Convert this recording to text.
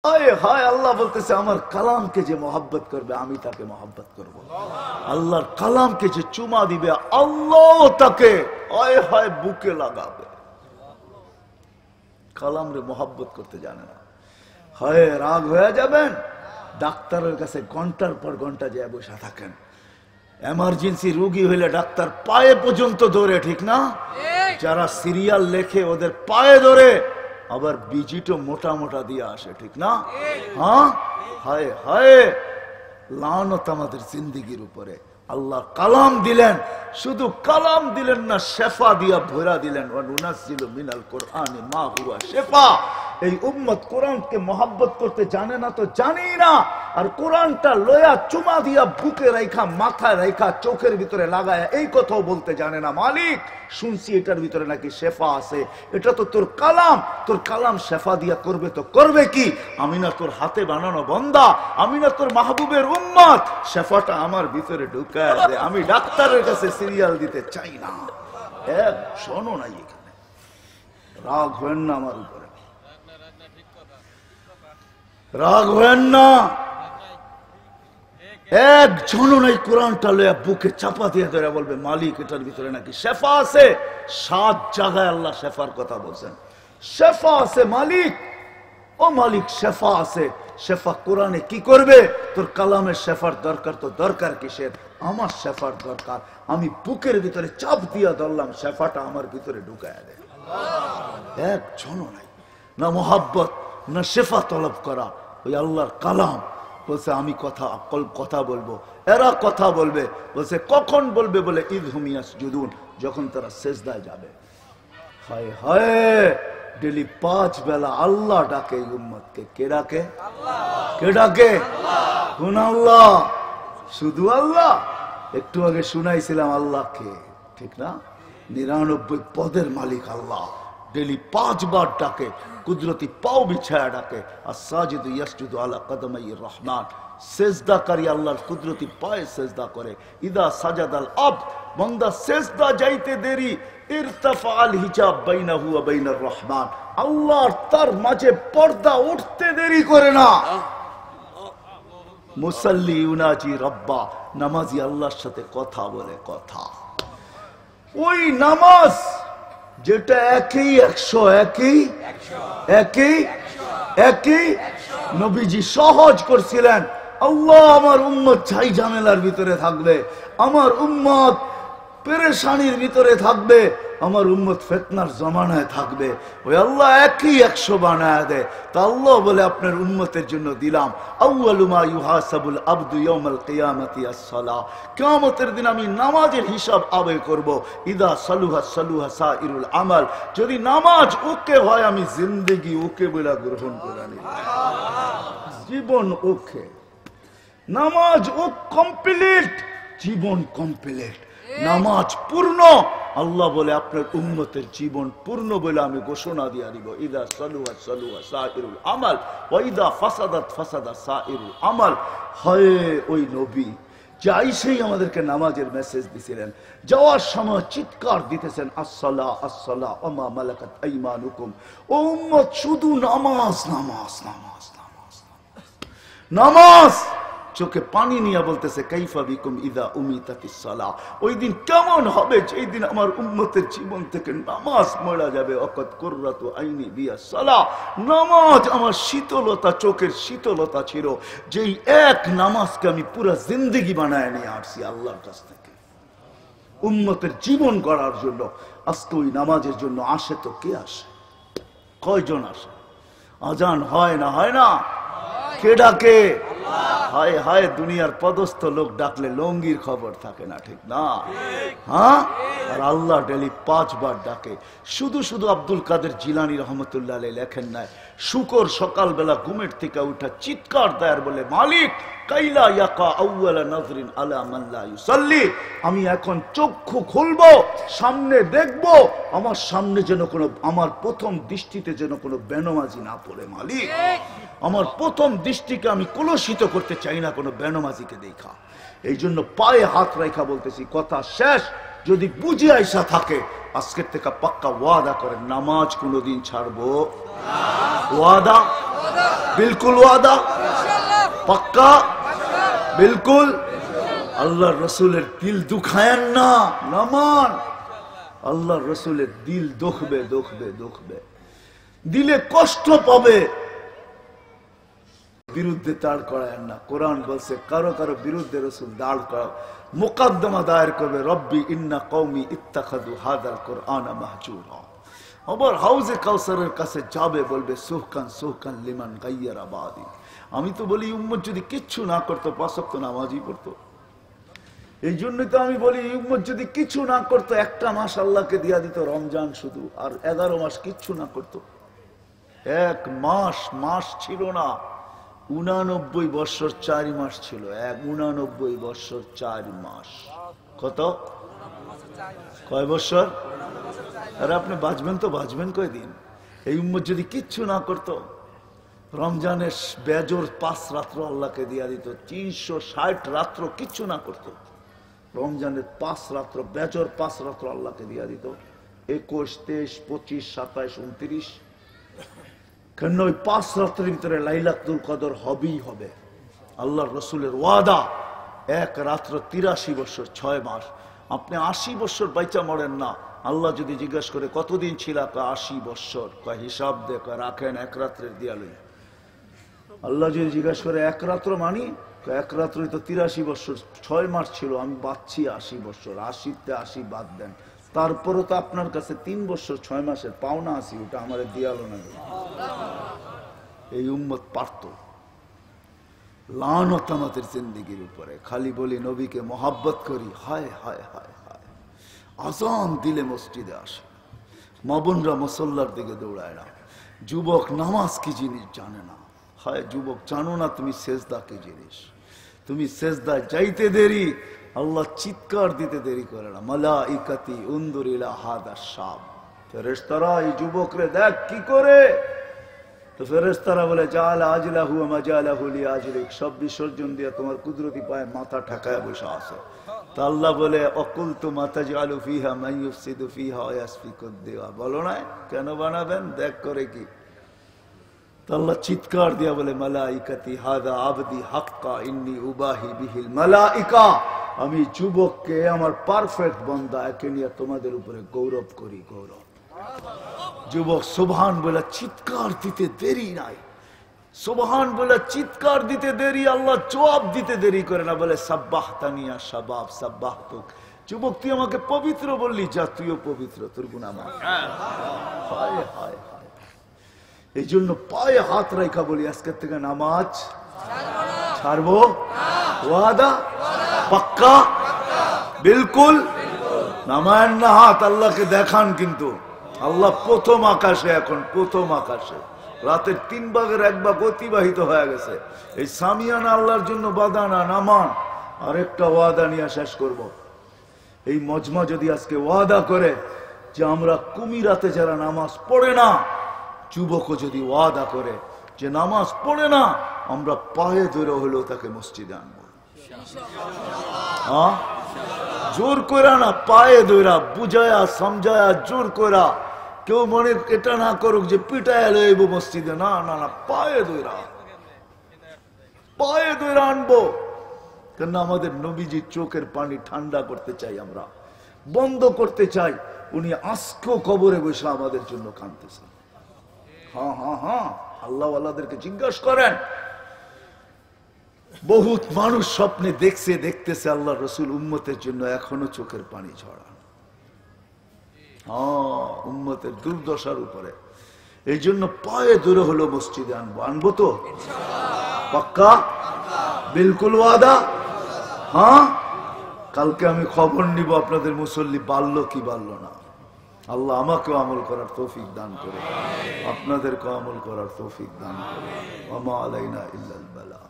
হায় হায়, আল্লাহ বলতেছে আমার কালামকে যে মহব্বত করবে আমি তাকে মহব্বত করব। আল্লাহর কালামকে যে চুমা দিবে আল্লাহ তাকে হায় হায় বুকে লাগাবে। কালাম রে মহব্বত করতে জানে না, হয় রাগ হয়ে যাবেন, ডাক্তারের কাছে ঘন্টার পর ঘন্টা যায় বসে থাকেন। এমার্জেন্সি রোগী হইলে ডাক্তার পায়ে পর্যন্ত ধরে, ঠিক না? যারা সিরিয়াল লেখে ওদের পায়ে ধরে, আবার বিজিটো মোটা মোটা দিয়ে আসে, ঠিক না? হ্যাঁ, হায় হায় লানত আমাদের জিন্দেগির উপরে। আল্লাহ কালাম দিলেন, শুধু কালাম দিলেন না, শেফা দিয়া ভরা দিলেন। ওয়ানুনাজ্জিলু মিনাল কুরআনি মা হুয়া শিফা। এই উম্মত কোরআনকে মহব্বত করতে জানে না তো জানেই না, আর কোরআনটা লয়া চুমা দিয়া বুকে রাইখা, মাথায় রাইখা, চোখের ভিতরে লাগায় এই কথাও বলতে জানে না, মালিক শুনছি এটার ভিতরে নাকি শেফা আছে, এটা তো তোর কালাম, তোর কালাম শেফা দিয়া করবে তো করবে কি? আমি না তোর হাতে বানানো বান্দা, আমি না তোর মাহবুবের উম্মত, শেফাটা আমার ভিতরে ঢুকায় দে। আমি ডাক্তারের কাছে সিরিয়াল দিতে চাই না। এক শোনো নাই, এখানে রাগ হয়েন না আমার উপরে, রাগ হয়েন না। একজনও নাই কোরআনটা লইয়া বুকে চাপা দিয়ে ধরে বলবে মালিক এটার ভিতরে নাকি শেফা আছে। 7 জায়গায় আল্লাহ শেফার কথা বলছেন, শেফা আছে মালিক, ও মালিক শেফা আছে। শেফা কোরআনে কি করবে? তোর কালামের শেফার দরকার তো দরকার কিসের? আমার শেফার দরকার। আমি বুকের ভিতরে চাপ দিয়া ধরলাম, শেফাটা আমার ভিতরে ঢুকায় দেয়। একজনও নাই, না মোহাব্বত না শেফা তলব করা। ওই আল্লাহর কালাম বলছে আমি কথা বলবো, এরা কথা বলবে। বলছে কখন বলবে? বলে ইযহুম ইয়াসজুদুন, যখন তারা সেজদায় যাবে। হায় হায়, ডেলি 5 বেলা আল্লাহ ডাকে এই উম্মতকে। কে ডাকে? কে ডাকে? কোন আল্লাহ? শুধু আল্লাহ? একটু আগে শুনাইছিলাম আল্লাহকে, ঠিক না? 99 পদের মালিক আল্লাহ। ডেলি 5 বার ডাকে, কুদরতি পাও বিছায়া ডাকে। আস-সাজিদু ইয়াসজুদু আলা কদমাইর রহমান, সেজদাকারী আল্লাহর কুদরতি পায়ে সেজদা করে। ইদা সাজাদাল আবদ, বান্দা সেজদা যাইতে দেরি, ইরতাফাল হিজাব বাইনাহু ওয়া বাইনার রহমান, আল্লাহর তার মাঝে পর্দা উঠতে দেরি করে না। মুসাল্লি ইউনাজি রব্বা, নামাজি আল্লাহর সাথে কথা বলে। কথা ওই নামাজ যেটা একই 100, একই নবীজি সহজ করছিলেন। আল্লাহ আমার উম্মত ছাই ঝামেলার ভিতরে থাকবে, আমার উম্মত পেরেশানির ভিতরে থাকবে, আমার উম্মত ফিতনার জমানায় থাকবে। ওই আল্লাহ একই 100 বানায় দেয়। তা আল্লাহ বলে আপনার উম্মতের জন্য দিলাম, আউয়ালু মা ইউহাসাবুল আবদু ইয়াউমাল কিয়ামাতি আস-সালাহ, কিয়ামতের দিন আমি নামাজের হিসাব আদায় করব। ইদা সালুহা সালুহা সাইরুল আমাল, যদি নামাজ ওকে হয় আমি জিন্দেগি ওকে বলে গ্রহণ করে নিলাম। জীবন ওকে, নামাজ ও কমপ্লিট, জীবন কমপ্লিট, নামাজ পূর্ণ। আল্লাহ বলে আপনার উম্মতের জীবন পূর্ণ বলে আমি ঘোষণা দিয়ে দিব। ইদা সালুহা সালুহা সাইরুল আমাল ওয়া ইদা ফাসাদাত ফাসাদা সাইরুল আমাল। হয় ওই নবী যাইছেই আমাদেরকে নামাজের মেসেজ দিছিলেন, যাওয়ার সময় চিৎকার দিতেছেন আসসালাহ আসসালাহ ওয়া মা মালাকাত আইমানুকুম। ও উম্মত শুধু নামাজ নামাজ নামাজ নামাজ নামাজ। চোখে পানি নিয়ে বলতেছে কাইফা বিকুম ইদা উমিতাতিস সালাহ, ওই দিন কেমন হবে যেই দিন আমার উম্মতের জীবন থেকে নামাজ মরা যাবে। ওয়াকাত কুররাতু আইনি বিয়াস সালাহ, নামাজ আমার শীতলতা, চোখের শীতলতা ছিল। যেই এক নামাজকে আমি পুরো জিন্দেগি বানায় নিয়ে আসছি আল্লাহর কাছ থেকে উম্মতের জীবন গড়ার জন্য। আজকে ওই নামাজের জন্য আসে তো কে আসে? কয়জন আসে? আজান হয় না? হয় না? কে ডাকে? হায় হায়, দুনিয়ার পদস্থ লোক ডাকলে লঙ্গির খবর থাকে না, ঠিক না? হ্যাঁ, আর আল্লাহ ডেলি 5 বার ডাকে। শুধু শুধু আব্দুল কাদের জিলানী রহমতুল্লাহ আলাইহি লেখেন নাই, শুকর সকালবেলা ঘুমের থেকে উঠা চিৎকার দেয়ার বলে মালিক কাইলা ইয়াকা আউয়ালা নাজরিন আলা মান লা ইউসাল্লি, আমি এখন চক্ষু খুলবো, সামনে দেখবো, আমার সামনে যেন কোনো, আমার প্রথম দৃষ্টিতে যেন কোনো বেনমাজি না পড়ে। মালিক আমার প্রথম দৃষ্টিকে আমি কলুষিত করতে চাই না কোনো বেনমাজিকে দেখা। এই জন্য পায়ে হাত রেখা বলতেছি, কথা শেষ। যদি বুঝে আইসা থাকে আজকের থেকে পাক্কা ওয়াদা করেন নামাজ কোনোদিন ছাড়বো। ওয়াদা बिल्कुल वादा पक्का बिल्कुल আল্লাহর রসুলের দিল দুখায়েন না নামান আল্লাহর রসুলের দিল দুখবে দুখবে দুখবে দিলে কষ্ট পাবে বিরুদ্ধে দাঁড় করায়েন না কোরআন বলছে কারো কারো বিরুদ্ধে রসুল দাঁড় করা মুকদ্দমা দায়ের করবে রব্বি ইন্না কওমি ইত্তাখাযু হাযাল কুরআনা মাহজুরা আবার হাউজে কাউসারের কাছে যাবে বলবে সুহকান সুহকান লিমান গায়্যারা বাদি আমি তো বলি উম্মত যদি কিচ্ছু না করতো পাঁচ ওয়াক্ত নামাজই পড়তো এই জন্যই তো আমি বলি উম্মত যদি কিছু না করতো একটা মাস আল্লাহকে দিয়া দিত রমজান শুধু আর 11 মাস কিচ্ছু না করতো এক মাস ছিল না 89 বছর 4 মাস ছিল 89 বছর 4 মাস কত কয় বছর আরে আপনি বাঁচবেন তো বাঁচবেন কয়দিন এই উম্মত যদি কিচ্ছু না করতো রমজানের বেজর 5 রাত্র আল্লাহকে দিয়া দিত 360 রাত্র কিচ্ছু না করতো রমজানের 5 রাত্র বেজর 5 রাত্র আল্লাহকে দিয়া দিত 21 23 25 27 29 কেন ওই 5 রাত্রের ভিতরে লাইলাতুল কদর হবেই হবে আল্লাহর রসুলের ওয়াদা এক রাত্র 83 বছর 6 মাস আপনি 80 বছর বাইচা মরেন না আল্লাহ যদি জিজ্ঞেস করে কতদিন ছিল 80 বছর কয় হিসাব দে কয় রাখেন এক রাত্রের দিয়া লই আল্লাহ যদি জিজ্ঞেস করে এক রাত্র মানি এক রাত্রে তো 83 বছর 6 মাস ছিল আমি বাঁচছি 80 বছর 80তে 80 বাদ দেন তারপরও তো আপনার কাছে 3 বছর 6 মাসের পাওনা আছে ওটা আমারে দিয়ালো না এই উম্মত পারত লানত আমাদের জিন্দেগির উপরে খালি বলি নবীকে মোহাব্বত করি হায় হায় হায় হায় আজান দিলে মসজিদে আসে মা বোনরা মুসল্লার দিকে দৌড়ায় না যুবক নামাজ কি জিনিস জানে না হায় যুবক জানো না তুমি সেজদা কি জিনিস তুমি সেজদা যাইতে দেরি আল্লাহ চিৎকার দিতে দেরি করে না মালাইকাতি উনদুর ইলা হাদা শাব ফেরেশতারা এই যুবকরে দেখ কি করে তো ফেরেশতারা বলে জালা আজলাহু ওয়া মাজালাহু লিআজলিক সব বিসর্জন দিয়ে তোমার কুদরতি পায়ে মাথা ঠেকায় বসে আছে তা আল্লাহ বলে অকুলতু মাতাজালু ফিহা মান ইউফসিদু ফিহা ওয়া ইয়াসফিকুদ দিমা বলো না কেন বানাবেন দেখ করে কি আল্লাহ চিৎকার দিয়া বলে মালাইকাতি হাদা আবদি হাক্কা ইন্নী উবাহি বিহিল মালাইকা আমি যুবককে আমার পারফেক্ট বান্দা একে নিয়ে তোমাদের উপরে গৌরব করি গৌরব যুবক সুবহান বলে চিৎকার দিতে দেরি নাই সুবহান বলে চিৎকার দিতে দেরি আল্লাহ জবাব দিতে দেরি করে না বলে সাব্বাহতানিয়া শাবাব সাব্বাহতুক যুবক তুই আমাকে পবিত্র বললি যা তুইও পবিত্র তোর গুনাহ মাফ হায় হায় এই জন্য পায়ে হাত রাখা বলি আজকের থেকে নামাজ ছাড়বো ওয়াদা পাক্কা বিলকুল নামায়েন না হাত আল্লাহকে দেখান কিন্তু আল্লাহ প্রথম আকাশে এখন প্রথম আকাশে রাতের 3 ভাগের 1 ভাগ অতিবাহিত হয়ে গেছে এই সামিয়ানা আল্লাহর জন্য বাধা না নামান আরেকটা ওয়াদা নিয়ে শেষ করব এই মজমা যদি আজকে ওয়াদা করে যে আমরা কুমিরাতে যারা নামাজ পড়ে না যুবকও যদি ওয়াদা করে যে নামাজ পড়ে না আমরা পায়ে ধরে হলেও তাকে মসজিদে আনবো জোর করা না পায়ে ধরা বুঝায়া সমঝায়া জোর করা কেউ মনে এটা না করুক যে পিটায় লইব মসজিদে না না না পায়ে ধরা আনবো কেন আমাদের নবীজির চোখের পানি ঠান্ডা করতে চাই আমরা বন্ধ করতে চাই উনি আজকেও কবরে বসে আমাদের জন্য কাঁদতেছেন হ্যাঁ হ্যাঁ হ্যাঁ আল্লাহ আল্লাহদেরকে জিজ্ঞাসা করেন বহুত মানুষ স্বপ্নে দেখছে দেখতেছে আল্লাহ রসুল উম্মতের জন্য এখনো চোখের পানি ঝরান উম্মতের দুর্দশার উপরে এই জন্য পায়ে দূরে হলো মসজিদে আনবো তো পাক্কা বিলকুল ওয়াদা হ্যাঁ কালকে আমি খবর নিব আপনাদের মুসল্লি বাড়লো কি বাড়লো না আল্লাহ আমাকেও আমল করার তৌফিক দান করে আপনাদেরকেও আমল করার তৌফিক দান করে ওয়া মা আলাইনা ইল্লাল বালাগ